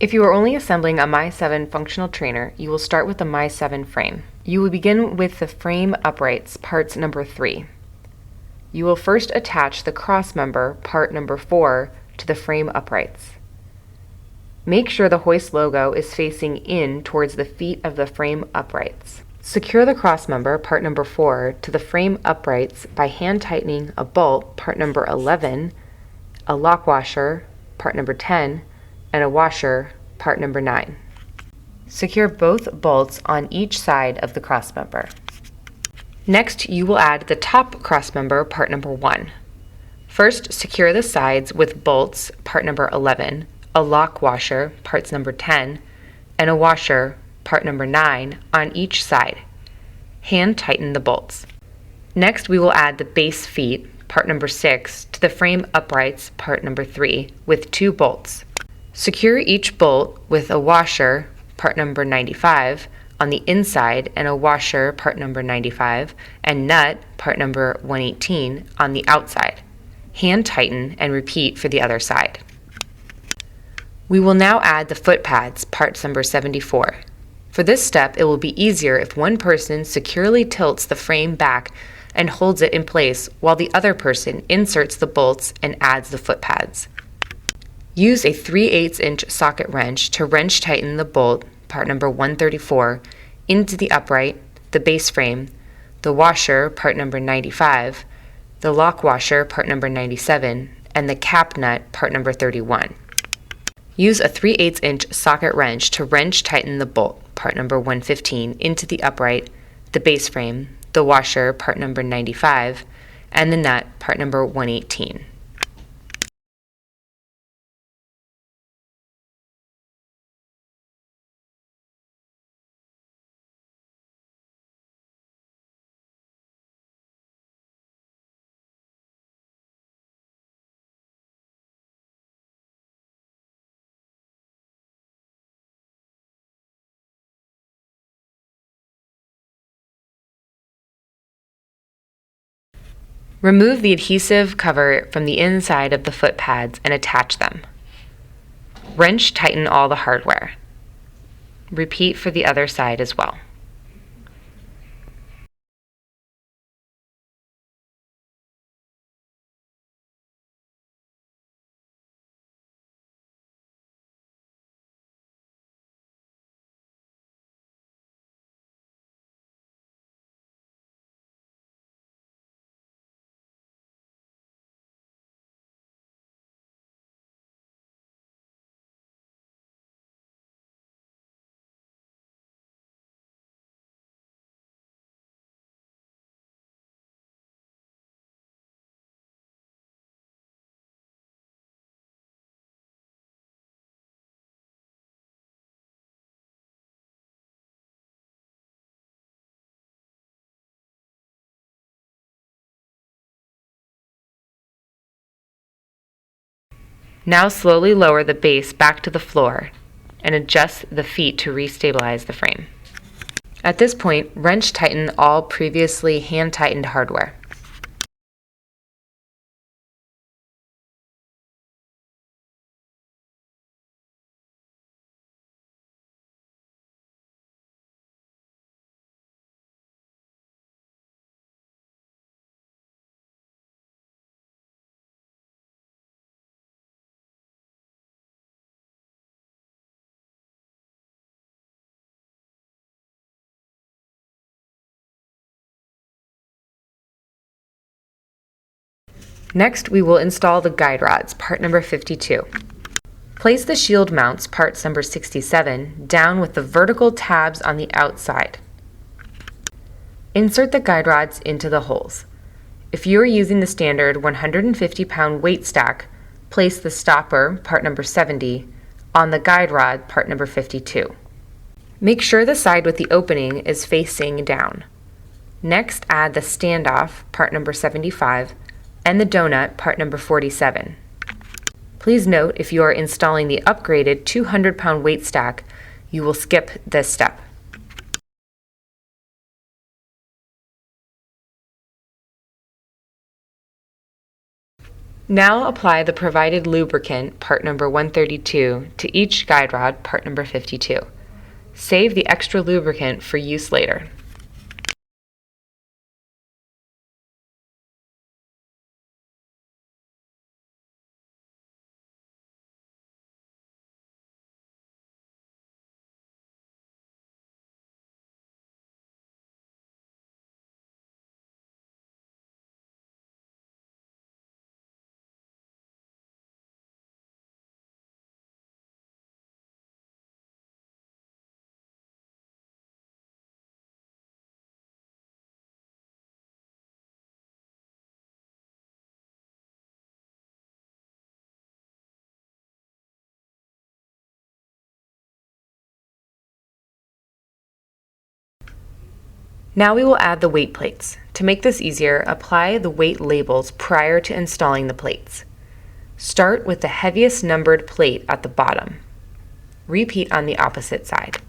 If you are only assembling a Mi7 functional trainer, you will start with the Mi7 frame. You will begin with the frame uprights, parts number 3. You will first attach the cross member, part number 4, to the frame uprights. Make sure the Hoist logo is facing in towards the feet of the frame uprights. Secure the cross member, part number 4, to the frame uprights by hand tightening a bolt, part number 11, a lock washer, part number 10, and a washer, part number 9. Secure both bolts on each side of the cross member. Next, you will add the top cross member, part number 1. First, secure the sides with bolts, part number 11, a lock washer, parts number 10, and a washer, part number 9, on each side. Hand tighten the bolts. Next, we will add the base feet, part number 6, to the frame uprights, part number 3, with 2 bolts. Secure each bolt with a washer, part number 95, on the inside and a washer, part number 95, and nut, part number 118, on the outside. Hand tighten and repeat for the other side. We will now add the foot pads, parts number 74. For this step, it will be easier if one person securely tilts the frame back and holds it in place while the other person inserts the bolts and adds the foot pads. Use a 3/8 inch socket wrench to wrench tighten the bolt, part number 134, into the upright, the base frame, the washer, part number 95, the lock washer, part number 97, and the cap nut, part number 31. Use a 3/8 inch socket wrench to wrench tighten the bolt, part number 115, into the upright, the base frame, the washer, part number 95, and the nut, part number 118. Remove the adhesive cover from the inside of the foot pads and attach them. Wrench tighten all the hardware. Repeat for the other side as well. Now slowly lower the base back to the floor and adjust the feet to restabilize the frame. At this point, wrench tighten all previously hand tightened hardware. Next, we will install the guide rods, part number 52. Place the shield mounts, parts number 67, down with the vertical tabs on the outside. Insert the guide rods into the holes. If you are using the standard 150-pound weight stack, place the stopper, part number 70, on the guide rod, part number 52. Make sure the side with the opening is facing down. Next, add the standoff, part number 75, and the donut, part number 47. Please note, if you are installing the upgraded 200-pound weight stack, you will skip this step. Now apply the provided lubricant, part number 132, to each guide rod, part number 52. Save the extra lubricant for use later. Now we will add the weight plates. To make this easier, apply the weight labels prior to installing the plates. Start with the heaviest numbered plate at the bottom. Repeat on the opposite side.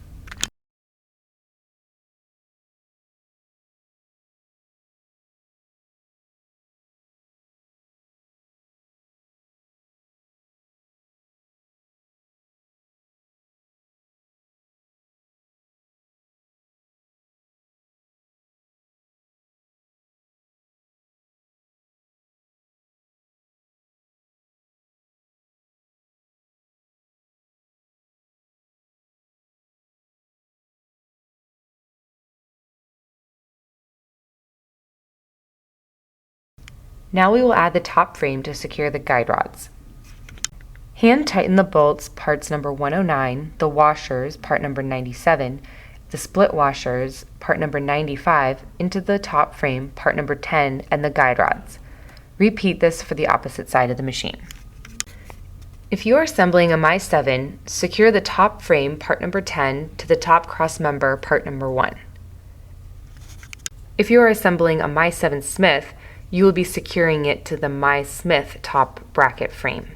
Now we will add the top frame to secure the guide rods. Hand tighten the bolts, parts number 109, the washers, part number 97, the split washers, part number 95, into the top frame, part number 10, and the guide rods. Repeat this for the opposite side of the machine. If you are assembling a Mi7, secure the top frame, part number 10, to the top cross member, part number 1. If you are assembling a Mi7 Smith, you will be securing it to the Mi-Smith top bracket frame.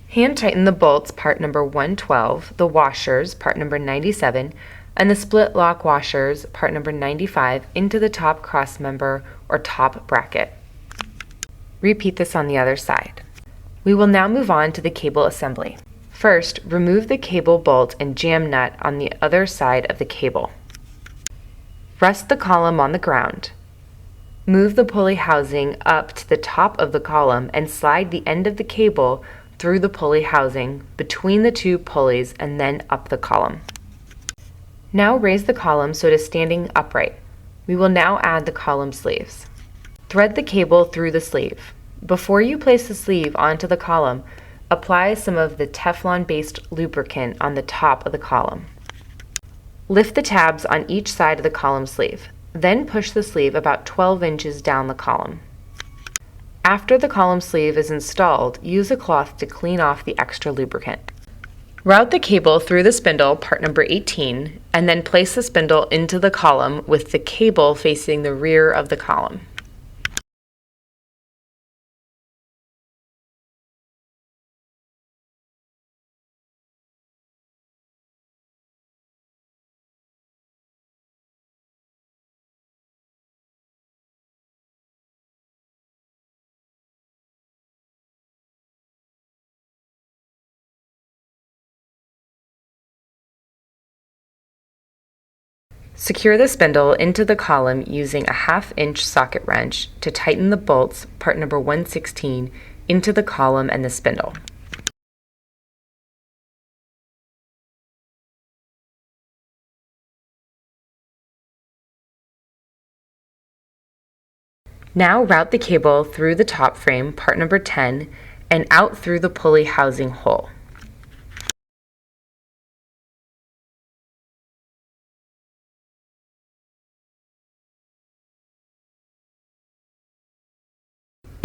Hand tighten the bolts, part number 112, the washers, part number 97, and the split lock washers, part number 95, into the top cross member or top bracket. Repeat this on the other side. We will now move on to the cable assembly. First, remove the cable bolt and jam nut on the other side of the cable. Rest the column on the ground. Move the pulley housing up to the top of the column and slide the end of the cable through the pulley housing between the two pulleys and then up the column. Now raise the column so it is standing upright. We will now add the column sleeves. Thread the cable through the sleeve. Before you place the sleeve onto the column, apply some of the Teflon-based lubricant on the top of the column. Lift the tabs on each side of the column sleeve. Then push the sleeve about 12 inches down the column. After the column sleeve is installed, use a cloth to clean off the extra lubricant. Route the cable through the spindle, part number 18, and then place the spindle into the column with the cable facing the rear of the column. Secure the spindle into the column using a 1/2-inch socket wrench to tighten the bolts, part number 116, into the column and the spindle. Now route the cable through the top frame, part number 10, and out through the pulley housing hole.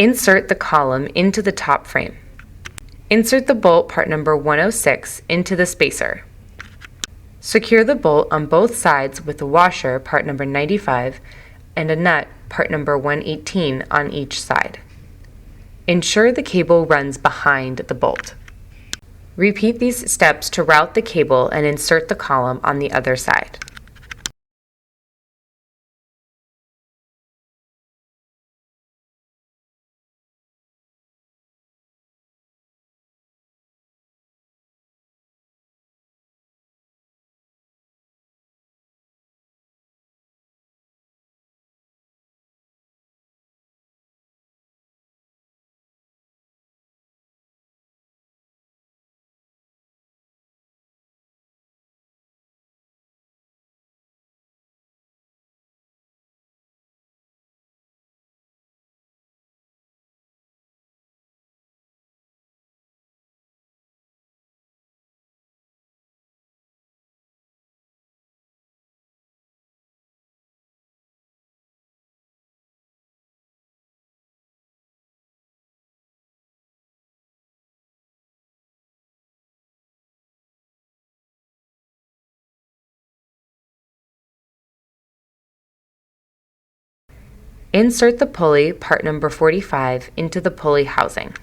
Insert the column into the top frame. Insert the bolt, part number 106, into the spacer. Secure the bolt on both sides with a washer, part number 95, and a nut, part number 118, on each side. Ensure the cable runs behind the bolt. Repeat these steps to route the cable and insert the column on the other side. Insert the pulley, part number 45, into the pulley housing.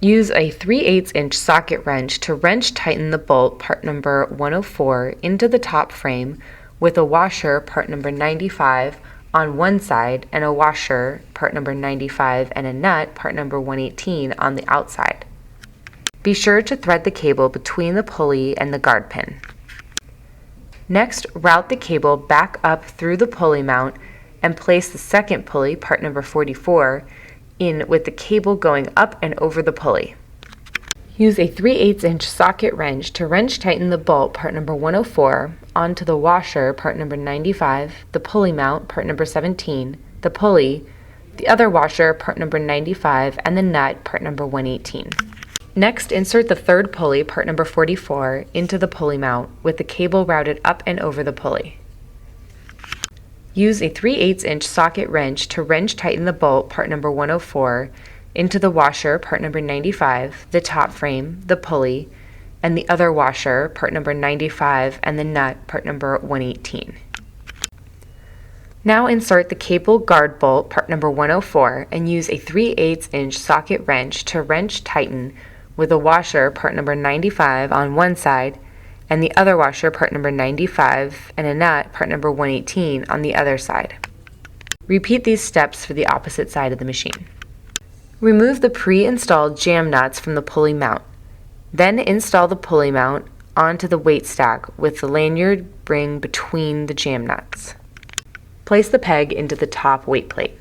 Use a 3/8" socket wrench to wrench tighten the bolt, part number 104, into the top frame with a washer, part number 95, on one side and a washer, part number 95, and a nut, part number 118, on the outside. Be sure to thread the cable between the pulley and the guard pin. Next, route the cable back up through the pulley mount and place the second pulley, part number 44, in with the cable going up and over the pulley. Use a 3/8" socket wrench to wrench tighten the bolt, part number 104, onto the washer, part number 95, the pulley mount, part number 17, the pulley, the other washer, part number 95, and the nut, part number 118. Next, insert the third pulley, part number 44, into the pulley mount with the cable routed up and over the pulley. Use a 3/8" socket wrench to wrench tighten the bolt, part number 104, into the washer, part number 95, the top frame, the pulley, and the other washer, part number 95, and the nut, part number 118. Now insert the cable guard bolt, part number 104, and use a 3/8" socket wrench to wrench tighten with a washer, part number 95, on one side, and the other washer, part number 95, and a nut, part number 118, on the other side. Repeat these steps for the opposite side of the machine. Remove the pre-installed jam nuts from the pulley mount. Then install the pulley mount onto the weight stack with the lanyard ring between the jam nuts. Place the peg into the top weight plate.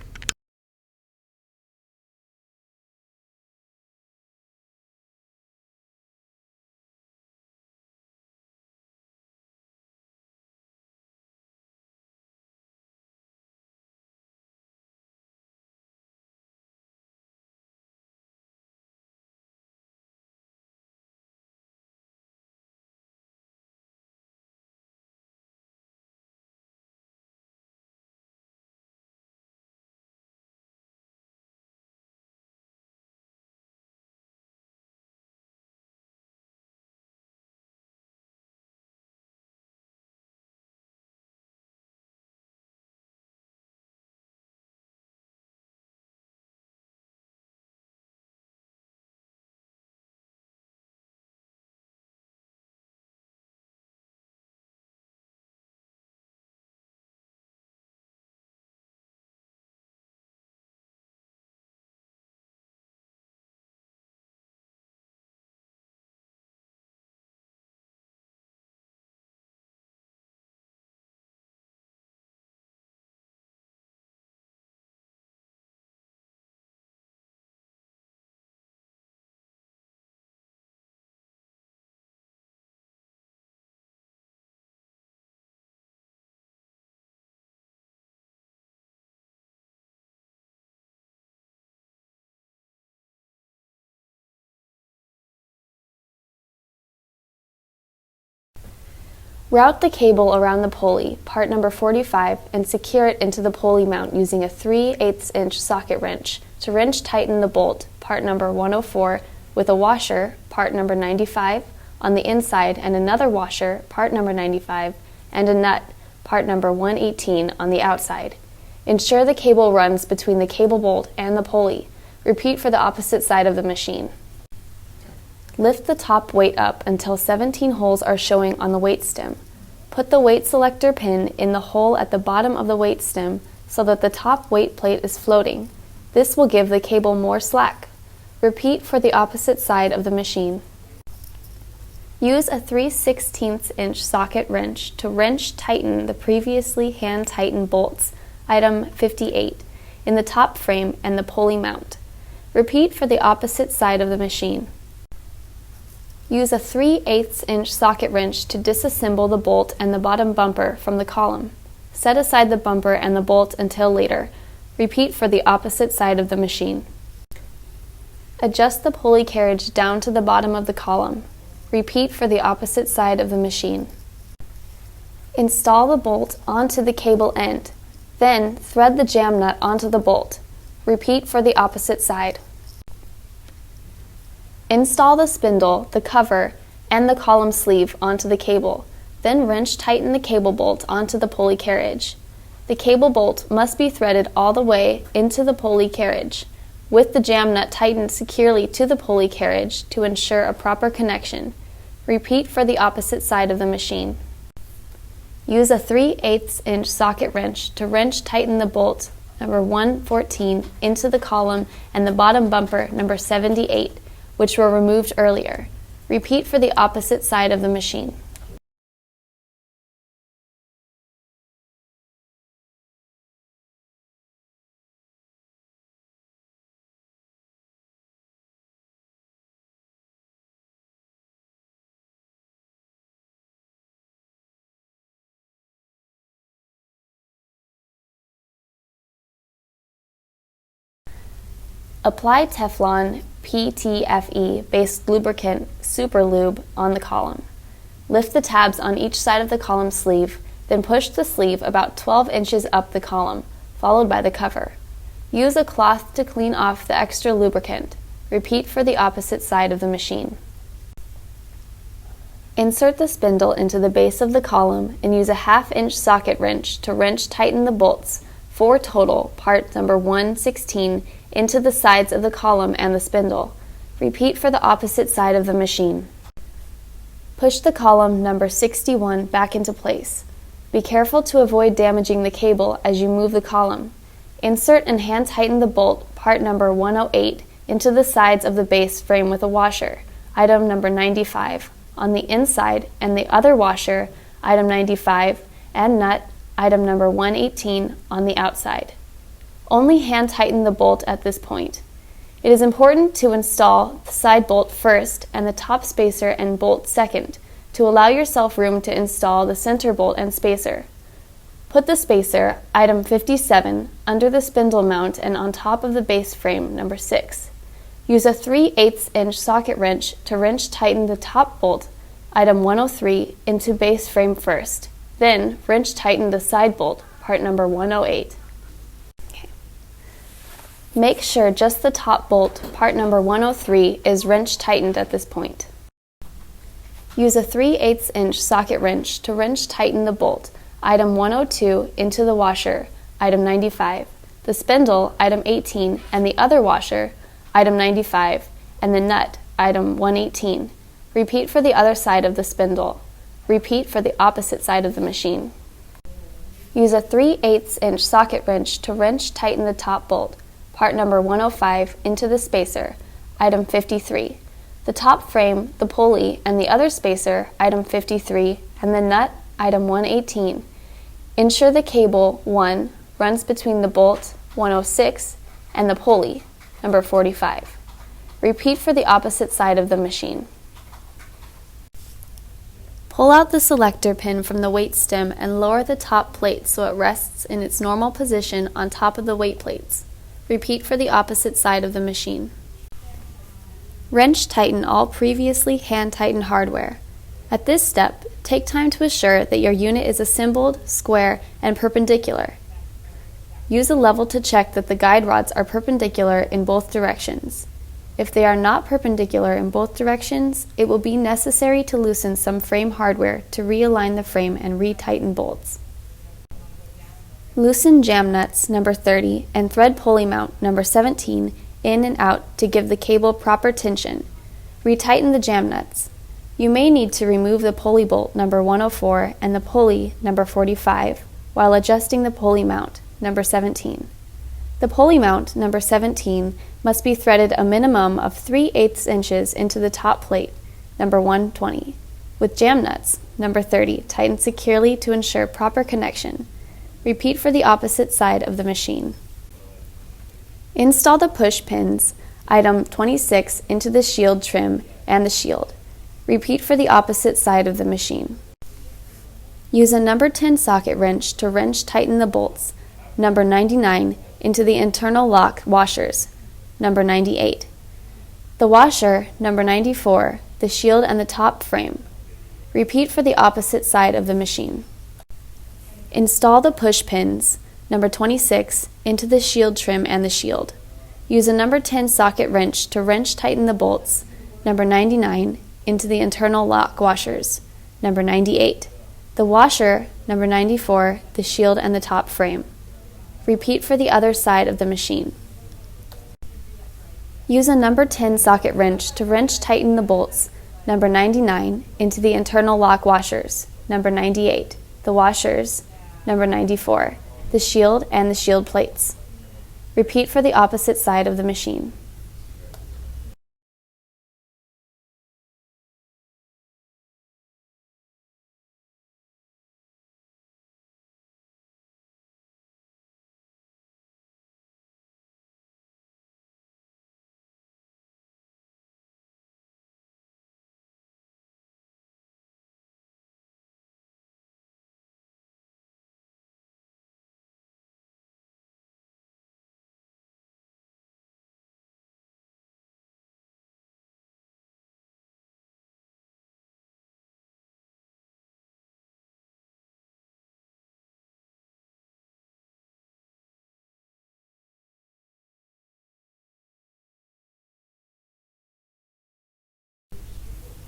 Route the cable around the pulley, part number 45, and secure it into the pulley mount using a 3/8" socket wrench to wrench tighten the bolt, part number 104, with a washer, part number 95, on the inside and another washer, part number 95, and a nut, part number 118, on the outside. Ensure the cable runs between the cable bolt and the pulley. Repeat for the opposite side of the machine. Lift the top weight up until 17 holes are showing on the weight stem. Put the weight selector pin in the hole at the bottom of the weight stem so that the top weight plate is floating. This will give the cable more slack. Repeat for the opposite side of the machine. Use a 3/16" socket wrench to wrench tighten the previously hand tightened bolts, item 58, in the top frame and the pulley mount. Repeat for the opposite side of the machine. Use a 3/8" socket wrench to disassemble the bolt and the bottom bumper from the column. Set aside the bumper and the bolt until later. Repeat for the opposite side of the machine. Adjust the pulley carriage down to the bottom of the column. Repeat for the opposite side of the machine. Install the bolt onto the cable end. Then thread the jam nut onto the bolt. Repeat for the opposite side. Install the spindle, the cover, and the column sleeve onto the cable. Then wrench tighten the cable bolt onto the pulley carriage. The cable bolt must be threaded all the way into the pulley carriage, with the jam nut tightened securely to the pulley carriage to ensure a proper connection. Repeat for the opposite side of the machine. Use a 3/8 inch socket wrench to wrench tighten the bolt number 114 into the column and the bottom bumper number 78, which were removed earlier. Repeat for the opposite side of the machine. Apply Teflon PTFE-based lubricant Super Lube on the column. Lift the tabs on each side of the column sleeve, then push the sleeve about 12 inches up the column, followed by the cover. Use a cloth to clean off the extra lubricant. Repeat for the opposite side of the machine. Insert the spindle into the base of the column and use a 1/2 inch socket wrench to wrench tighten the bolts, 4 total, part number 116, into the sides of the column and the spindle. Repeat for the opposite side of the machine. Push the column number 61 back into place. Be careful to avoid damaging the cable as you move the column. Insert and hand tighten the bolt, part number 108, into the sides of the base frame with a washer, item number 95, on the inside, and the other washer, item 95, and nut, item number 118, on the outside. Only hand tighten the bolt at this point. It is important to install the side bolt first and the top spacer and bolt second to allow yourself room to install the center bolt and spacer. Put the spacer, item 57, under the spindle mount and on top of the base frame, number 6. Use a 3/8 inch socket wrench to wrench tighten the top bolt, item 103, into base frame first. Then, wrench tighten the side bolt, part number 108. Make sure just the top bolt, part number 103, is wrench tightened at this point. Use a 3/8 inch socket wrench to wrench tighten the bolt, item 102, into the washer, item 95, the spindle, item 18, and the other washer, item 95, and the nut, item 118. Repeat for the other side of the spindle. Repeat for the opposite side of the machine. Use a 3/8 inch socket wrench to wrench tighten the top bolt, part number 105, into the spacer, item 53, the top frame, the pulley, and the other spacer, item 53, and the nut, item 118. Ensure the cable 1 runs between the bolt 106 and the pulley, number 45. Repeat for the opposite side of the machine. Pull out the selector pin from the weight stem and lower the top plate so it rests in its normal position on top of the weight plates. Repeat for the opposite side of the machine. Wrench tighten all previously hand-tightened hardware. At this step, take time to assure that your unit is assembled, square, and perpendicular. Use a level to check that the guide rods are perpendicular in both directions. If they are not perpendicular in both directions, it will be necessary to loosen some frame hardware to realign the frame and re-tighten bolts. Loosen jam nuts number 30 and thread pulley mount number 17 in and out to give the cable proper tension. Retighten the jam nuts. You may need to remove the pulley bolt number 104 and the pulley number 45 while adjusting the pulley mount number 17. The pulley mount number 17 must be threaded a minimum of 3/8 inches into the top plate number 120 with jam nuts number 30 tightened securely to ensure proper connection. Repeat for the opposite side of the machine. Install the push pins, item 26, into the shield trim and the shield. Repeat for the opposite side of the machine. Use a number 10 socket wrench to wrench tighten the bolts, number 99, into the internal lock washers, number 98. The washer, number 94, the shield and the top frame. Repeat for the opposite side of the machine. Install the push pins, number 26, into the shield trim and the shield. Use a number 10 socket wrench to wrench tighten the bolts, number 99, into the internal lock washers, number 98. the washer, number 94, the shield and the top frame. Repeat for the other side of the machine. Use a number 10 socket wrench to wrench tighten the bolts, number 99, into the internal lock washers, number 98, the washers, number 94, the shield and the shield plates. Repeat for the opposite side of the machine.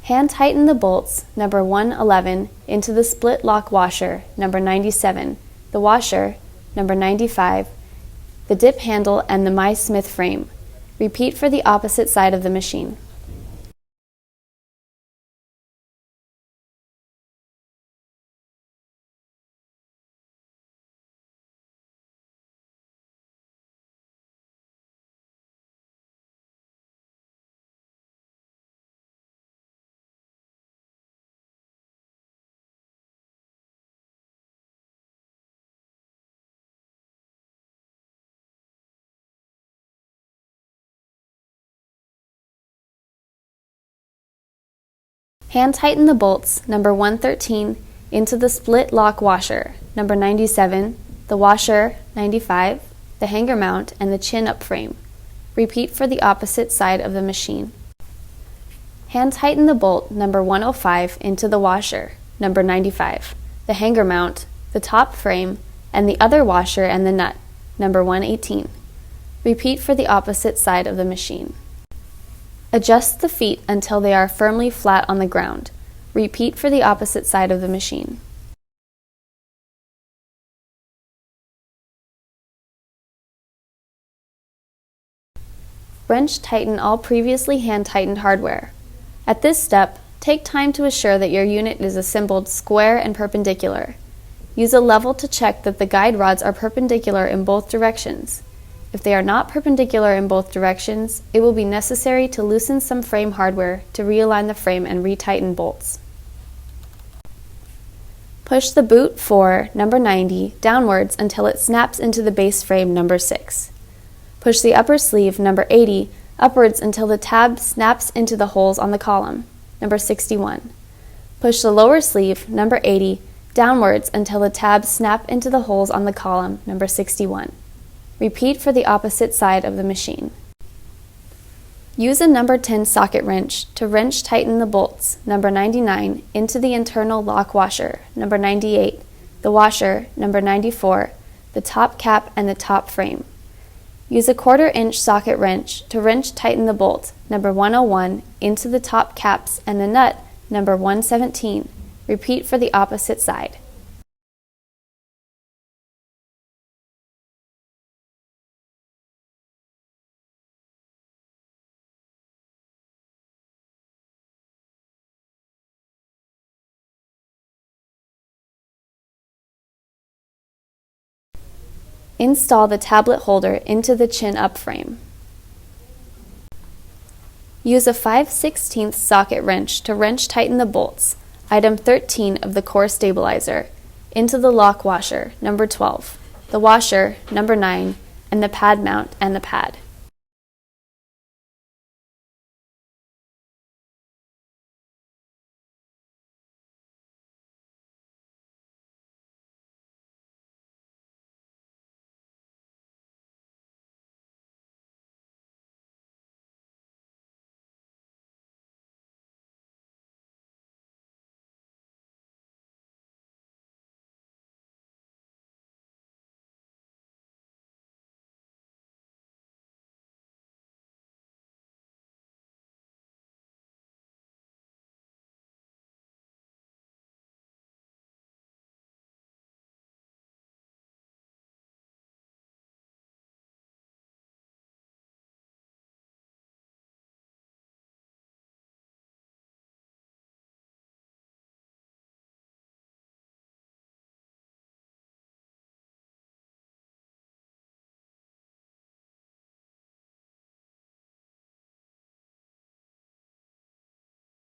Hand tighten the bolts, number 111, into the split lock washer, number 97, the washer, number 95, the dip handle and the Mi7 frame. Repeat for the opposite side of the machine. Hand tighten the bolts, number 113, into the split lock washer, number 97, the washer, 95, the hanger mount, and the chin-up frame. Repeat for the opposite side of the machine. Hand tighten the bolt, number 105, into the washer, number 95, the hanger mount, the top frame, and the other washer and the nut, number 118. Repeat for the opposite side of the machine. Adjust the feet until they are firmly flat on the ground. Repeat for the opposite side of the machine. Wrench tighten all previously hand-tightened hardware. At this step, take time to assure that your unit is assembled square and perpendicular. Use a level to check that the guide rods are perpendicular in both directions. If they are not perpendicular in both directions, it will be necessary to loosen some frame hardware to realign the frame and retighten bolts. Push the boot for number 90 downwards until it snaps into the base frame number 6. Push the upper sleeve number 80 upwards until the tab snaps into the holes on the column, number 61. Push the lower sleeve number 80 downwards until the tabs snap into the holes on the column, number 61. Repeat for the opposite side of the machine. Use a number 10 socket wrench to wrench tighten the bolts, number 99, into the internal lock washer, number 98, the washer, number 94, the top cap and the top frame. Use a 1/4 inch socket wrench to wrench tighten the bolt, number 101, into the top caps and the nut, number 117. Repeat for the opposite side. Install the tablet holder into the chin-up frame. Use a 5/16 socket wrench to wrench tighten the bolts, item 13 of the core stabilizer, into the lock washer, number 12, the washer, number 9, and the pad mount and the pad.